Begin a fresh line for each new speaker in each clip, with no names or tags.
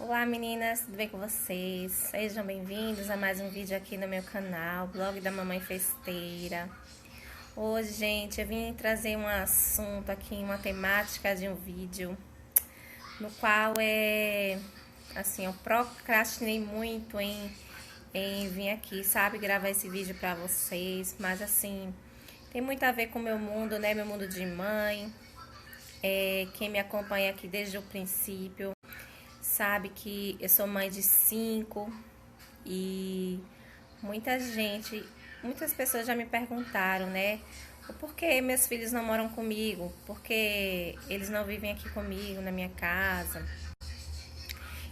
Olá meninas, tudo bem com vocês? Sejam bem-vindos a mais um vídeo aqui no meu canal, Blog da Mamãe Festeira. Hoje, gente, eu vim trazer um assunto aqui, uma temática de um vídeo, no qual eu procrastinei muito em vir aqui, sabe, gravar esse vídeo pra vocês, mas assim, tem muito a ver com o meu mundo, né, meu mundo de mãe. Quem me acompanha aqui desde o princípio sabe que eu sou mãe de 5 e muitas pessoas já me perguntaram, né, o porquê meus filhos não moram comigo, porque eles não vivem aqui comigo na minha casa.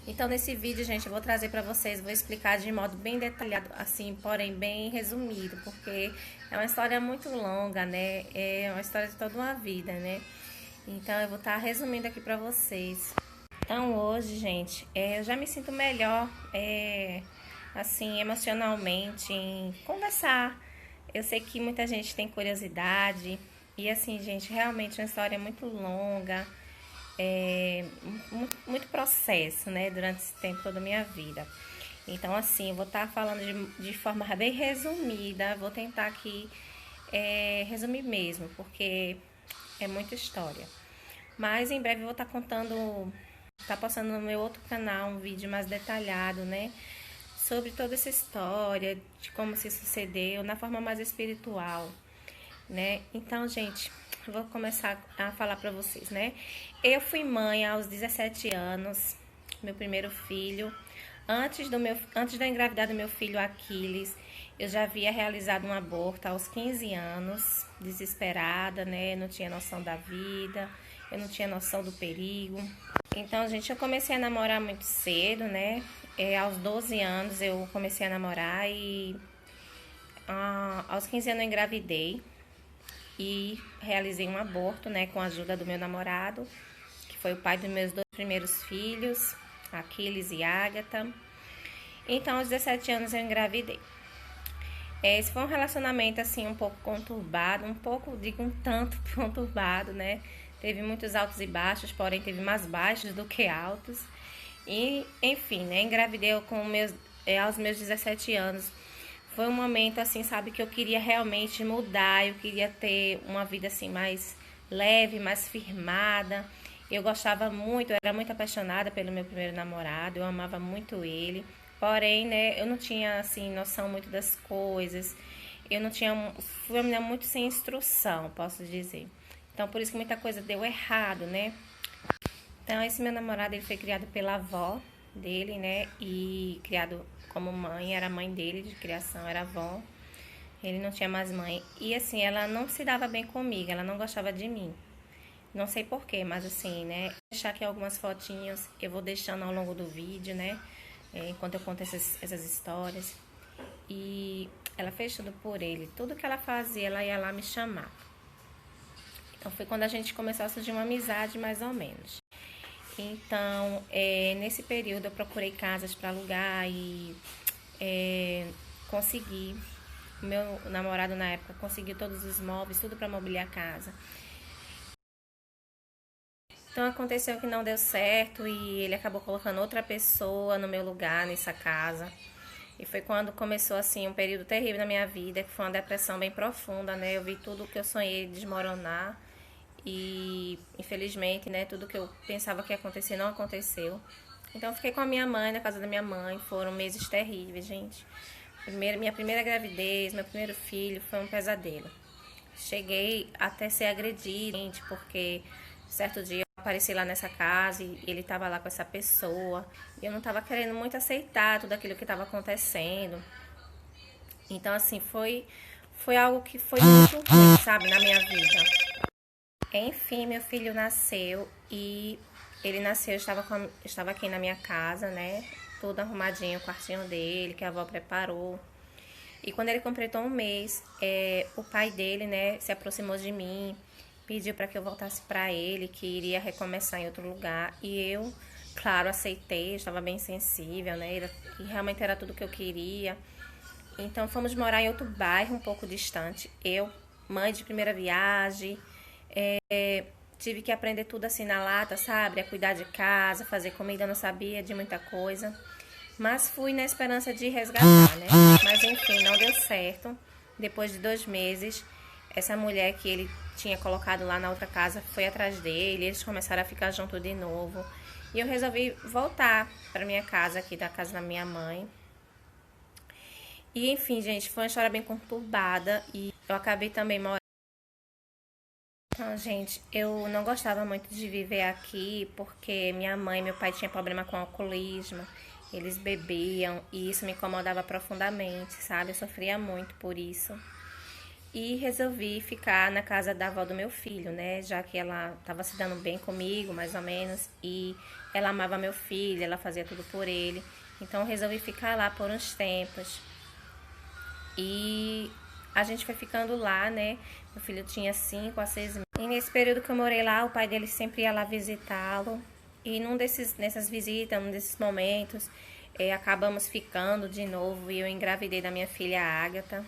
Então nesse vídeo, gente, eu vou trazer para vocês, vou explicar de modo bem detalhado, assim, porém bem resumido, porque é uma história muito longa, né, é uma história de toda uma vida, né. Então eu vou estar resumindo aqui para vocês. Então hoje, gente, eu já me sinto melhor, assim, emocionalmente, em conversar. Eu sei que muita gente tem curiosidade e assim, gente, realmente é uma história muito longa, muito processo, né, durante esse tempo toda a minha vida. Então, assim, eu vou estar falando de forma bem resumida, vou tentar aqui resumir mesmo, porque é muita história. Mas em breve eu vou estar contando, tá passando no meu outro canal um vídeo mais detalhado, né? Sobre toda essa história, de como se sucedeu, na forma mais espiritual, né? Então, gente, eu vou começar a falar pra vocês, né? Eu fui mãe aos 17 anos, meu primeiro filho. Antes de eu engravidar do meu filho Aquiles, eu já havia realizado um aborto aos 15 anos, desesperada, né? Não tinha noção da vida, eu não tinha noção do perigo. Então, gente, eu comecei a namorar muito cedo, né? Aos 12 anos eu comecei a namorar e aos 15 anos eu engravidei e realizei um aborto, né? Com a ajuda do meu namorado, que foi o pai dos meus 2 primeiros filhos, Aquiles e Ágata. Então, aos 17 anos eu engravidei. Esse foi um relacionamento, assim, um pouco conturbado, digo, um tanto conturbado, né? Teve muitos altos e baixos, porém teve mais baixos do que altos. E, enfim, né? Engravidei aos meus 17 anos. Foi um momento, assim, sabe, que eu queria realmente mudar, eu queria ter uma vida, assim, mais leve, mais firmada. Eu gostava muito, eu era muito apaixonada pelo meu primeiro namorado, eu amava muito ele. Porém, né, eu não tinha, assim, noção muito das coisas. Eu não tinha, fui uma menina muito sem instrução, posso dizer. Então, por isso que muita coisa deu errado, né? Então, esse meu namorado, ele foi criado pela avó dele, né? E criado como mãe, era a mãe dele de criação, era a avó. Ele não tinha mais mãe. E assim, ela não se dava bem comigo, ela não gostava de mim. Não sei porquê, mas assim, né? Vou deixar aqui algumas fotinhas, eu vou deixando ao longo do vídeo, né? Enquanto eu conto essas histórias. E ela fez tudo por ele. Tudo que ela fazia, ela ia lá me chamar. Então foi quando a gente começou a surgir uma amizade, mais ou menos. Então, nesse período eu procurei casas para alugar e consegui. O meu namorado na época conseguiu todos os móveis, tudo para mobiliar a casa. Então aconteceu que não deu certo e ele acabou colocando outra pessoa no meu lugar nessa casa. E foi quando começou assim um período terrível na minha vida, que foi uma depressão bem profunda, né? Eu vi tudo que eu sonhei desmoronar e infelizmente, né, tudo que eu pensava que ia acontecer não aconteceu. Então eu fiquei com a minha mãe, na casa da minha mãe, foram meses terríveis, gente. Minha primeira gravidez, meu primeiro filho, foi um pesadelo. Cheguei até ser agredida, gente, porque certo dia eu apareci lá nessa casa e ele estava lá com essa pessoa. E eu não estava querendo muito aceitar tudo aquilo que estava acontecendo. Então, assim, foi algo que foi muito ruim, sabe, na minha vida. Enfim, meu filho nasceu e ele nasceu, estava aqui na minha casa, né? Tudo arrumadinho, o quartinho dele, que a avó preparou. E quando ele completou um mês, o pai dele, né, se aproximou de mim, pediu para que eu voltasse para ele, que iria recomeçar em outro lugar. E eu, claro, aceitei, estava bem sensível, né? E realmente era tudo que eu queria. Então fomos morar em outro bairro, um pouco distante. Eu, mãe de primeira viagem, tive que aprender tudo assim na lata, sabe? A cuidar de casa, fazer comida, eu não sabia de muita coisa. Mas fui na esperança de resgatar, né? Mas enfim, não deu certo. Depois de 2 meses, essa mulher que ele tinha colocado lá na outra casa foi atrás dele, eles começaram a ficar juntos de novo. E eu resolvi voltar para minha casa, aqui da casa da minha mãe. E enfim, gente, foi uma história bem conturbada e eu acabei também morando. Então, gente, eu não gostava muito de viver aqui porque minha mãe e meu pai tinham problema com alcoolismo, eles bebiam e isso me incomodava profundamente, sabe? Eu sofria muito por isso. E resolvi ficar na casa da avó do meu filho, né? Já que ela estava se dando bem comigo, mais ou menos, e ela amava meu filho, ela fazia tudo por ele. Então resolvi ficar lá por uns tempos. E a gente foi ficando lá, né? Meu filho tinha 5 a 6 meses. E nesse período que eu morei lá, o pai dele sempre ia lá visitá-lo. E nessas visitas, num desses momentos, acabamos ficando de novo e eu engravidei da minha filha Ágata.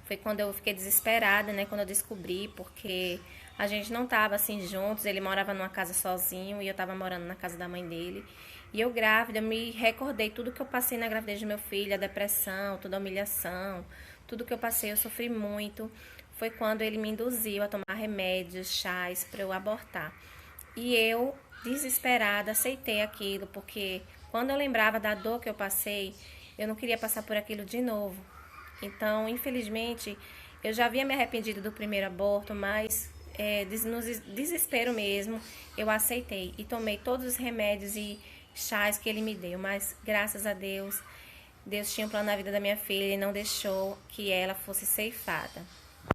Foi quando eu fiquei desesperada, né? Quando eu descobri, porque a gente não tava assim juntos. Ele morava numa casa sozinho e eu tava morando na casa da mãe dele. E eu grávida, me recordei tudo que eu passei na gravidez do meu filho, a depressão, toda a humilhação, tudo que eu passei, eu sofri muito. Foi quando ele me induziu a tomar remédios, chás para eu abortar. E eu, desesperada, aceitei aquilo, porque quando eu lembrava da dor que eu passei, eu não queria passar por aquilo de novo. Então, infelizmente, eu já havia me arrependido do primeiro aborto, mas no desespero mesmo, eu aceitei e tomei todos os remédios e chás que ele me deu. Mas, graças a Deus, Deus tinha um plano na vida da minha filha e não deixou que ela fosse ceifada.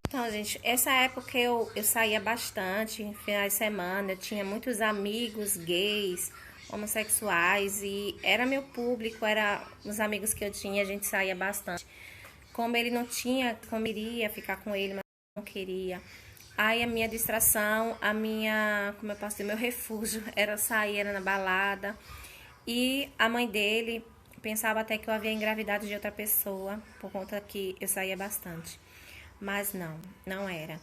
Então, gente, essa época eu saía bastante, finais de semana, eu tinha muitos amigos gays, homossexuais e era meu público, era os amigos que eu tinha, a gente saía bastante. Como ele não tinha, como iria ficar com ele, mas não queria. Aí a minha distração, como eu posso dizer, meu refúgio era sair, era na balada. E a mãe dele pensava até que eu havia engravidado de outra pessoa, por conta que eu saía bastante. Mas não, não era.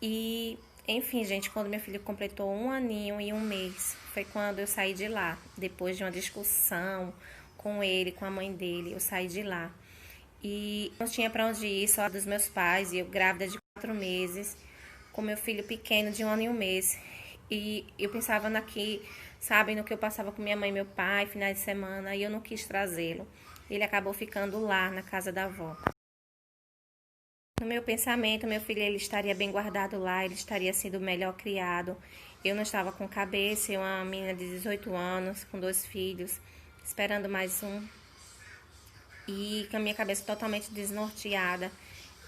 E, enfim, gente, quando meu filho completou 1 aninho e 1 mês, foi quando eu saí de lá. Depois de uma discussão com ele, com a mãe dele, eu saí de lá. E não tinha para onde ir, só dos meus pais, e eu grávida de 4 meses, com meu filho pequeno de 1 ano e 1 mês. E eu pensava sabe, no que eu passava com minha mãe e meu pai, finais de semana, e eu não quis trazê-lo. Ele acabou ficando lá, na casa da avó. No meu pensamento, meu filho ele estaria bem guardado lá, ele estaria sendo melhor criado. Eu não estava com cabeça, eu uma menina de 18 anos, com 2 filhos, esperando mais um. E com a minha cabeça totalmente desnorteada.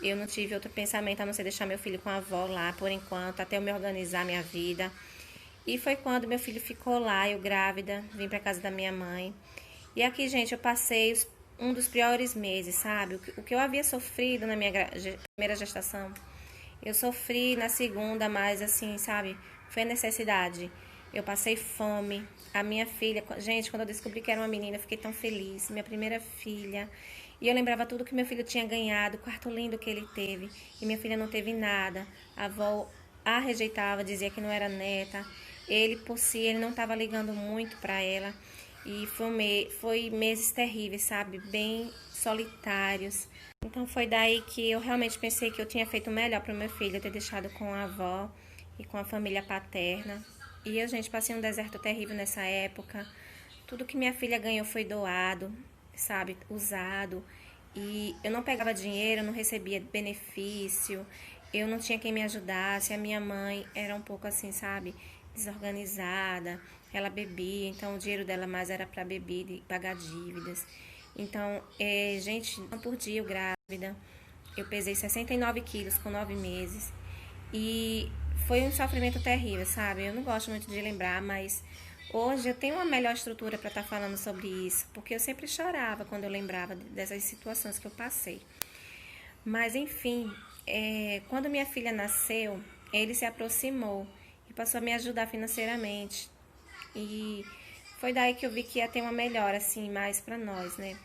Eu não tive outro pensamento a não ser deixar meu filho com a avó lá por enquanto, até eu me organizar minha vida. E foi quando meu filho ficou lá, eu grávida, vim para casa da minha mãe. E aqui, gente, eu passei um dos piores meses, sabe? O que eu havia sofrido na minha primeira gestação, eu sofri na segunda, mas assim, sabe? Foi a necessidade. Eu passei fome. A minha filha, gente, quando eu descobri que era uma menina, eu fiquei tão feliz. Minha primeira filha. E eu lembrava tudo que meu filho tinha ganhado, o quarto lindo que ele teve. E minha filha não teve nada. A avó a rejeitava, dizia que não era neta. Ele, por si, ele não estava ligando muito para ela. E foi meses terríveis, sabe? Bem solitários. Então foi daí que eu realmente pensei que eu tinha feito o melhor para o meu filho, ter deixado com a avó e com a família paterna. E eu, gente, passei um deserto terrível nessa época. Tudo que minha filha ganhou foi doado, sabe? Usado. E eu não pegava dinheiro, eu não recebia benefício. Eu não tinha quem me ajudasse. A minha mãe era um pouco assim, sabe? Desorganizada. Ela bebia, então o dinheiro dela mais era para bebida e pagar dívidas. Então, gente, não por dia eu grávida. Eu pesei 69 quilos com 9 meses. E foi um sofrimento terrível, sabe? Eu não gosto muito de lembrar, mas hoje eu tenho uma melhor estrutura para estar falando sobre isso, porque eu sempre chorava quando eu lembrava dessas situações que eu passei. Mas, enfim, quando minha filha nasceu, ele se aproximou e passou a me ajudar financeiramente. E foi daí que eu vi que ia ter uma melhora, assim, mais para nós, né?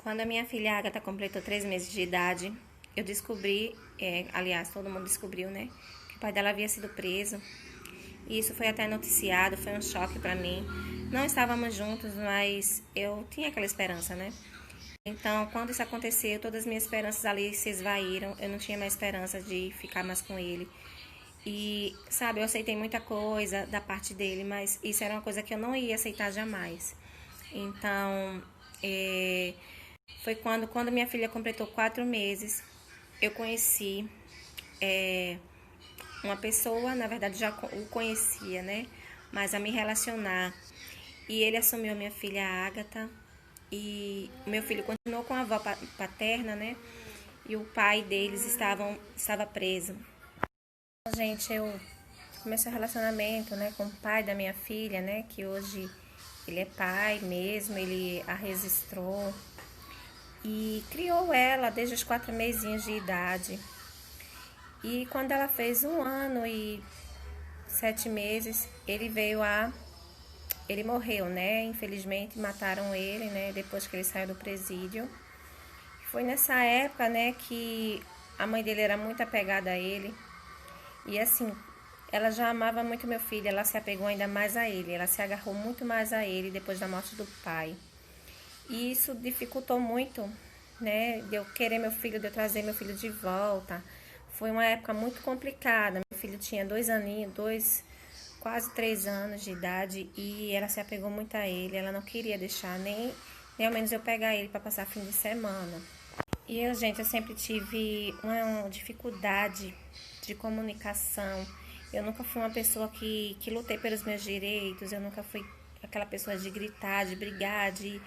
Quando a minha filha Agatha completou 3 meses de idade, eu descobri, aliás, todo mundo descobriu, né? Que pai dela havia sido preso. E isso foi até noticiado, foi um choque para mim. Não estávamos juntos, mas eu tinha aquela esperança, né? Então, quando isso aconteceu, todas as minhas esperanças ali se esvaíram. Eu não tinha mais esperança de ficar mais com ele. E, sabe, eu aceitei muita coisa da parte dele, mas isso era uma coisa que eu não ia aceitar jamais. Então, foi quando minha filha completou 4 meses, eu conheci uma pessoa, na verdade já o conhecia, né? Mas a me relacionar. E ele assumiu a minha filha Ágata. E o meu filho continuou com a avó paterna, né? E o pai deles estava preso. Gente, eu comecei um relacionamento, né, com o pai da minha filha, né? Que hoje ele é pai mesmo, ele a registrou. E criou ela desde os 4 mesinhos de idade. E quando ela fez 1 ano e 7 meses, ele morreu, né? Infelizmente mataram ele, né? Depois que ele saiu do presídio. Foi nessa época, né, que a mãe dele era muito apegada a ele. E assim, ela já amava muito meu filho, ela se apegou ainda mais a ele. Ela se agarrou muito mais a ele depois da morte do pai. E isso dificultou muito, né, de eu querer meu filho, de eu trazer meu filho de volta. Foi uma época muito complicada. Meu filho tinha 2 aninhos, quase 3 anos de idade, e ela se apegou muito a ele. Ela não queria deixar nem ao menos eu pegar ele para passar fim de semana. E eu, gente, eu sempre tive uma dificuldade de comunicação. Eu nunca fui uma pessoa que lutei pelos meus direitos. Eu nunca fui aquela pessoa de gritar, de brigar, de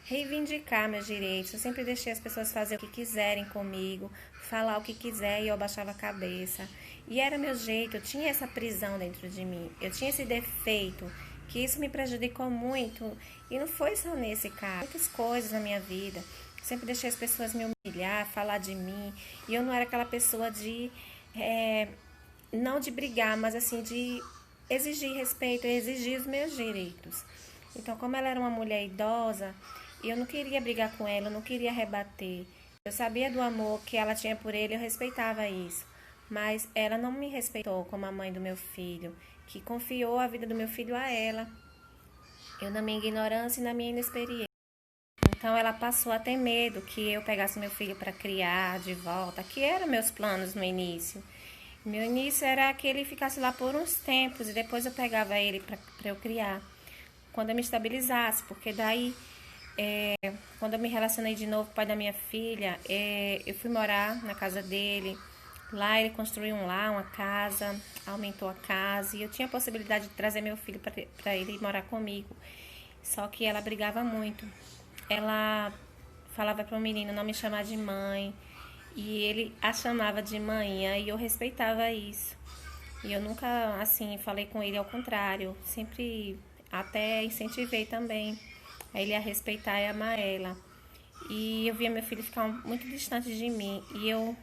reivindicar meus direitos. Eu sempre deixei as pessoas fazer o que quiserem comigo, falar o que quiser, e eu abaixava a cabeça. E era meu jeito, eu tinha essa prisão dentro de mim, eu tinha esse defeito, que isso me prejudicou muito. E não foi só nesse caso, muitas coisas na minha vida. Sempre deixei as pessoas me humilhar, falar de mim, e eu não era aquela pessoa de, não de brigar, mas assim, de exigir respeito, exigir os meus direitos. Então, como ela era uma mulher idosa, eu não queria brigar com ela, eu não queria rebater. Eu sabia do amor que ela tinha por ele, eu respeitava isso. Mas ela não me respeitou como a mãe do meu filho, que confiou a vida do meu filho a ela. Eu, na minha ignorância e na minha inexperiência. Então, ela passou a ter medo que eu pegasse meu filho para criar de volta, que eram meus planos no início. Meu início era que ele ficasse lá por uns tempos e depois eu pegava ele para eu criar, quando eu me estabilizasse, porque daí, quando eu me relacionei de novo com o pai da minha filha, eu fui morar na casa dele. Lá ele construiu uma casa, aumentou a casa, e eu tinha a possibilidade de trazer meu filho para ele morar comigo. Só que ela brigava muito. Ela falava para o menino não me chamar de mãe, e ele a chamava de manhã, e eu respeitava isso. E eu nunca, assim, falei com ele ao contrário, sempre até incentivei também a ele a respeitar e amar ela. E eu via meu filho ficar muito distante de mim, e eu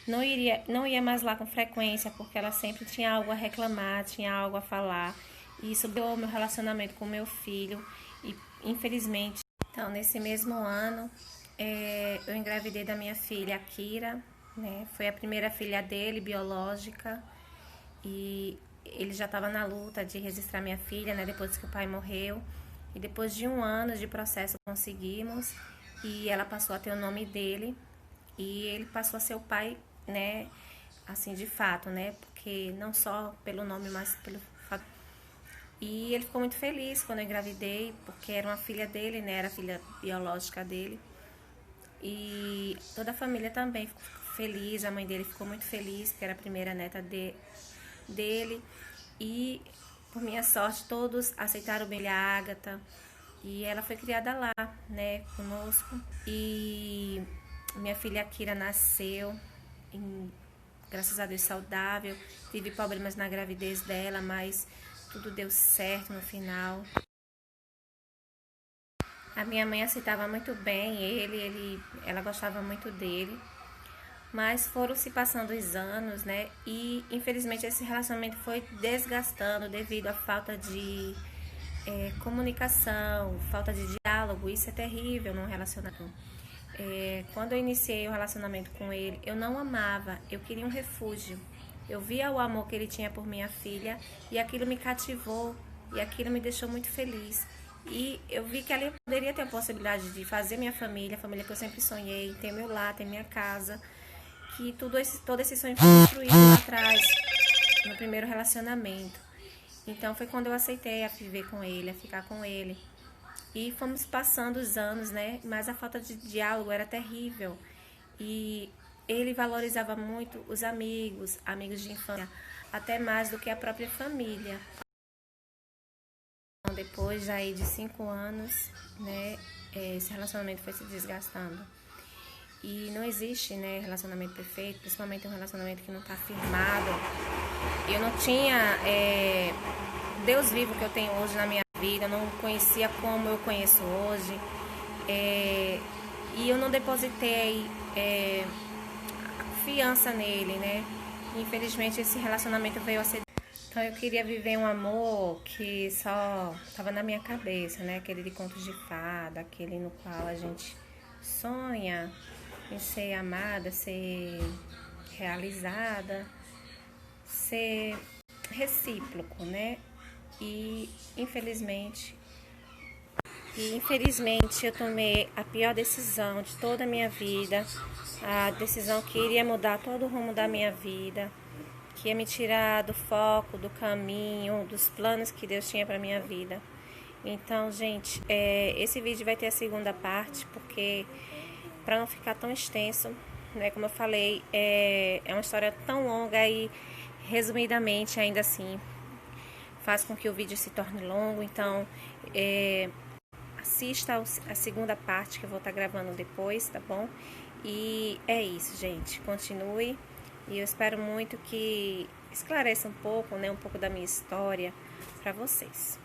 não ia mais lá com frequência, porque ela sempre tinha algo a reclamar, tinha algo a falar. E isso deu ao meu relacionamento com meu filho, e infelizmente. Então, nesse mesmo ano, eu engravidei da minha filha, a Kira, né? Foi a primeira filha dele, biológica, e ele já estava na luta de registrar minha filha, né? Depois que o pai morreu. E depois de 1 ano de processo, conseguimos, e ela passou a ter o nome dele, e ele passou a ser o pai, né? Assim, de fato, né? Porque não só pelo nome, mas pelo fato. E ele ficou muito feliz quando eu engravidei, porque era uma filha dele, né? Era a filha biológica dele. E toda a família também ficou feliz, a mãe dele ficou muito feliz, porque era a primeira neta dele. E, por minha sorte, todos aceitaram bem a Ágata. E ela foi criada lá, né, conosco. E minha filha Kira nasceu, graças a Deus, saudável. Tive problemas na gravidez dela, mas tudo deu certo no final. A minha mãe aceitava muito bem ela gostava muito dele. Mas foram se passando os anos, né? E infelizmente esse relacionamento foi desgastando devido à falta de comunicação, falta de diálogo. Isso é terrível num relacionamento. Quando eu iniciei o relacionamento com ele, eu não amava, eu queria um refúgio. Eu via o amor que ele tinha por minha filha e aquilo me cativou e aquilo me deixou muito feliz. E eu vi que ali eu poderia ter a possibilidade de fazer minha família, a família que eu sempre sonhei, ter meu lar, ter minha casa, que todo esse sonho foi construído lá atrás, no primeiro relacionamento. Então foi quando eu aceitei a viver com ele, a ficar com ele. E fomos passando os anos, né? Mas a falta de diálogo era terrível. E ele valorizava muito os amigos, amigos de infância, até mais do que a própria família. Depois aí de 5 anos, né? Esse relacionamento foi se desgastando. E não existe, né, relacionamento perfeito, principalmente um relacionamento que não está firmado. Eu não tinha Deus vivo que eu tenho hoje na minha vida, eu não conhecia como eu conheço hoje. E eu não depositei confiança nele, né? Infelizmente esse relacionamento veio a ser. Então eu queria viver um amor que só estava na minha cabeça, né? Aquele de contos de fada, aquele no qual a gente sonha em ser amada, ser realizada, ser recíproco, né? E infelizmente eu tomei a pior decisão de toda a minha vida, a decisão que iria mudar todo o rumo da minha vida, que ia me tirar do foco, do caminho, dos planos que Deus tinha para minha vida. Então, gente, esse vídeo vai ter a segunda parte, porque para não ficar tão extenso, né, como eu falei, é uma história tão longa e resumidamente ainda assim faz com que o vídeo se torne longo. Então, assista a segunda parte que eu vou estar gravando depois, tá bom? E é isso, gente. Continue. E eu espero muito que esclareça um pouco, né, um pouco da minha história para vocês.